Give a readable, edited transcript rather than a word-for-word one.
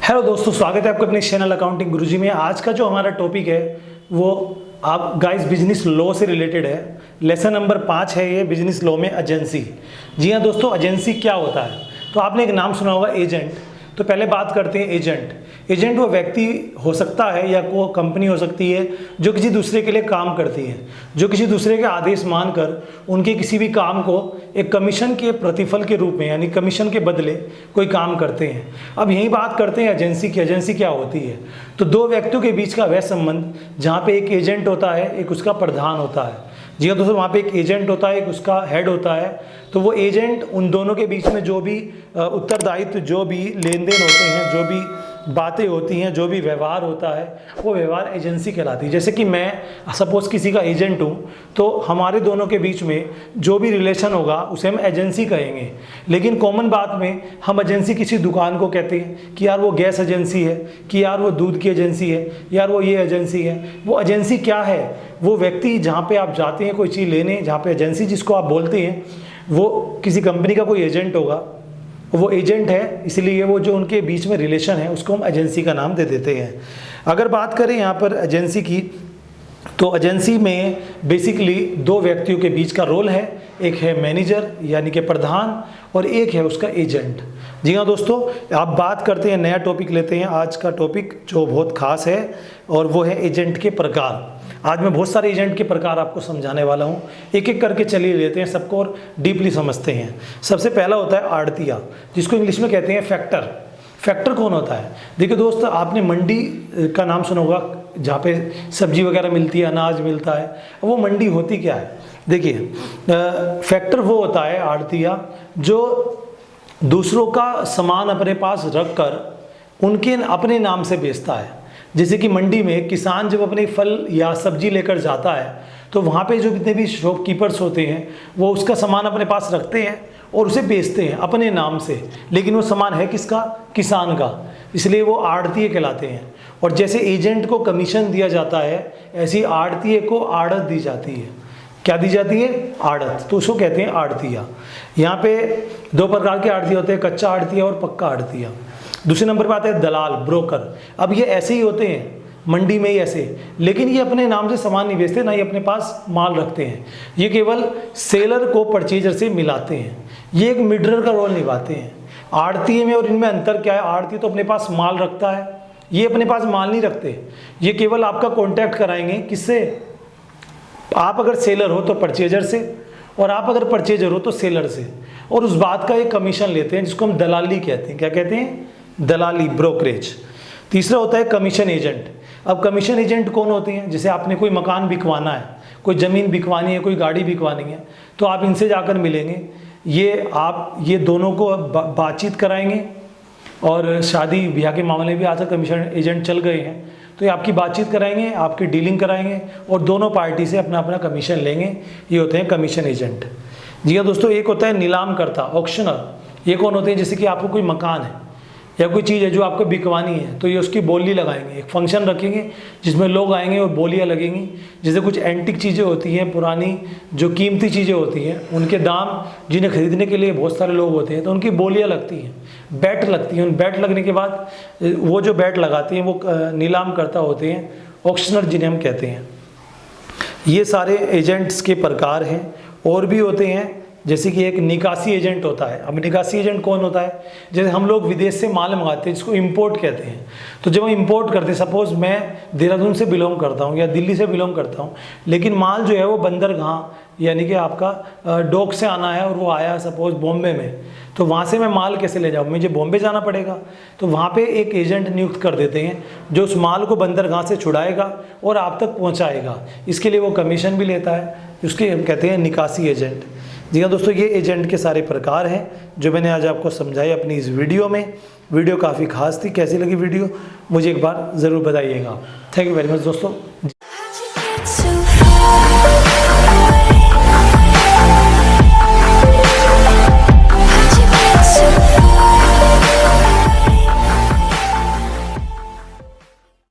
Hello दोस्तों, स्वागत है आपका अपने चैनल अकाउंटिंग गुरुजी में। आज का जो हमारा टॉपिक है वो आप गाइस बिजनेस लॉ से रिलेटेड है। लेसन नंबर 5 है ये, बिजनेस लॉ में एजेंसी। जी हाँ दोस्तों, एजेंसी क्या होता है? तो आपने एक नाम सुना होगा एजेंट। तो पहले बात करते हैं एजेंट। एजेंट वो व्यक्ति हो सकता है या वो कंपनी हो सकती है जो किसी दूसरे के लिए काम करती है, जो किसी दूसरे के आदेश मानकर उनके किसी भी काम को एक कमीशन के प्रतिफल के रूप में यानी कमीशन के बदले कोई काम करते हैं। अब यही बात करते हैं एजेंसी की। एजेंसी क्या होती है? तो दो व्यक्तियों के बीच का वह संबंध जहाँ पे एक एजेंट होता है, एक उसका प्रधान होता है। जी हाँ दोस्तों, वहाँ पे एक एजेंट होता है, एक उसका हेड होता है। तो वो एजेंट उन दोनों के बीच में जो भी उत्तरदायित्व, जो भी लेन देन होते हैं, जो भी बातें होती हैं, जो भी व्यवहार होता है, वो व्यवहार एजेंसी कहलाती है। जैसे कि मैं सपोज किसी का एजेंट हूँ, तो हमारे दोनों के बीच में जो भी रिलेशन होगा उसे हम एजेंसी कहेंगे। लेकिन कॉमन बात में हम एजेंसी किसी दुकान को कहते हैं कि यार वो गैस एजेंसी है, कि यार वो दूध की एजेंसी है, यार वो ये एजेंसी है। वो एजेंसी क्या है? वो व्यक्ति जहाँ पे आप जाते हैं कोई चीज़ लेने, जहाँ पे एजेंसी जिसको आप बोलते हैं, वो किसी कंपनी का कोई एजेंट होगा, वो एजेंट है। इसलिए वो जो उनके बीच में रिलेशन है उसको हम एजेंसी का नाम दे देते हैं। अगर बात करें यहाँ पर एजेंसी की, तो एजेंसी में बेसिकली दो व्यक्तियों के बीच का रोल है। एक है मैनेजर यानी कि प्रधान, और एक है उसका एजेंट। जी हाँ दोस्तों, आप बात करते हैं, नया टॉपिक लेते हैं। आज का टॉपिक जो बहुत खास है और वो है एजेंट के प्रकार। आज मैं बहुत सारे एजेंट के प्रकार आपको समझाने वाला हूँ। एक एक करके चलिए लेते हैं सबको और डीपली समझते हैं। सबसे पहला होता है आड़तिया, जिसको इंग्लिश में कहते हैं फैक्टर। फैक्टर कौन होता है? देखिए दोस्त, आपने मंडी का नाम सुना होगा, जहाँ पे सब्जी वगैरह मिलती है, अनाज मिलता है। वो मंडी होती क्या है? देखिए, फैक्टर वो होता है आड़तिया जो दूसरों का सामान अपने पास रख कर उनके अपने नाम से बेचता है। जैसे कि मंडी में किसान जब अपने फल या सब्जी लेकर जाता है, तो वहाँ पे जो जितने भी शॉपकीपर्स होते हैं वो उसका सामान अपने पास रखते हैं और उसे बेचते हैं अपने नाम से। लेकिन वो सामान है किसका? किसान का। इसलिए वो आड़तिये कहलाते हैं। और जैसे एजेंट को कमीशन दिया जाता है, ऐसी आड़तिये को आड़त दी जाती है। क्या दी जाती है? आड़त। तो उसको कहते हैं आड़तिया। यहाँ पे दो प्रकार के आड़तिया होते हैं, कच्चा आड़तिया और पक्का आड़तिया। दूसरे नंबर पर आता है दलाल, ब्रोकर। अब ये ऐसे ही होते हैं मंडी में ही ऐसे, लेकिन ये अपने नाम से सामान नहीं बेचते, ना ही अपने पास माल रखते हैं। ये केवल सेलर को परचेजर से मिलाते हैं। ये एक मिडलर का रोल निभाते हैं। आड़तिये में और इनमें अंतर क्या है? आड़तिये तो अपने पास माल रखता है, ये अपने पास माल नहीं रखते। ये केवल आपका कॉन्टैक्ट कराएंगे किससे? आप अगर सेलर हो तो परचेजर से, और आप अगर परचेजर हो तो सेलर से, और उस बात का एक कमीशन लेते हैं जिसको हम दलाली कहते हैं। क्या कहते हैं? दलाली, ब्रोकरेज। तीसरा होता है कमीशन एजेंट। अब कमीशन एजेंट कौन होते हैं? जैसे आपने कोई मकान बिकवाना है, कोई ज़मीन बिकवानी है, कोई गाड़ी बिकवानी है, तो आप इनसे जाकर मिलेंगे। ये दोनों को बातचीत कराएंगे। और शादी ब्याह के मामले भी आजकल कमीशन एजेंट चल गए हैं। तो ये आपकी बातचीत कराएंगे, आपकी डीलिंग कराएंगे और दोनों पार्टी से अपना अपना कमीशन लेंगे। ये होते हैं कमीशन एजेंट। जी हाँ दोस्तों, एक होता है नीलाम करता, ऑक्शनर। ये कौन होते हैं? जैसे कि आपको कोई मकान है या कोई चीज़ है जो आपको बिकवानी है, तो ये उसकी बोली लगाएंगे। एक फंक्शन रखेंगे जिसमें लोग आएंगे और बोलियाँ लगेंगी। जैसे कुछ एंटिक चीज़ें होती हैं, पुरानी जो कीमती चीज़ें होती हैं, उनके दाम जिन्हें खरीदने के लिए बहुत सारे लोग होते हैं, तो उनकी बोलियाँ लगती हैं, बैट लगती हैं। उन बैट लगने के बाद वो जो बैट लगाती हैं वो नीलाम करता होते हैं, ऑक्शनर जिन्हें हम कहते हैं। ये सारे एजेंट्स के प्रकार हैं। और भी होते हैं, जैसे कि एक निकासी एजेंट होता है। अब निकासी एजेंट कौन होता है? जैसे हम लोग विदेश से माल मंगाते हैं, जिसको इंपोर्ट कहते हैं। तो जब हम इंपोर्ट करते हैं, सपोज मैं देहरादून से बिलोंग करता हूँ या दिल्ली से बिलोंग करता हूँ, लेकिन माल जो है वो बंदरगाह यानी कि आपका डॉक से आना है, और वो आया सपोज बॉम्बे में, तो वहाँ से मैं माल कैसे ले जाऊँ? मुझे बॉम्बे जाना पड़ेगा। तो वहाँ पे एक एजेंट नियुक्त कर देते हैं जो उस माल को बंदरगाह से छुड़ाएगा और आप तक पहुँचाएगा। इसके लिए वो कमीशन भी लेता है, उसके हम कहते हैं निकासी एजेंट। जी हाँ दोस्तों, ये एजेंट के सारे प्रकार हैं जो मैंने आज आपको समझाए अपनी इस वीडियो में। वीडियो काफ़ी खास थी। कैसी लगी वीडियो मुझे एक बार ज़रूर बताइएगा। थैंक यू वेरी मच दोस्तों।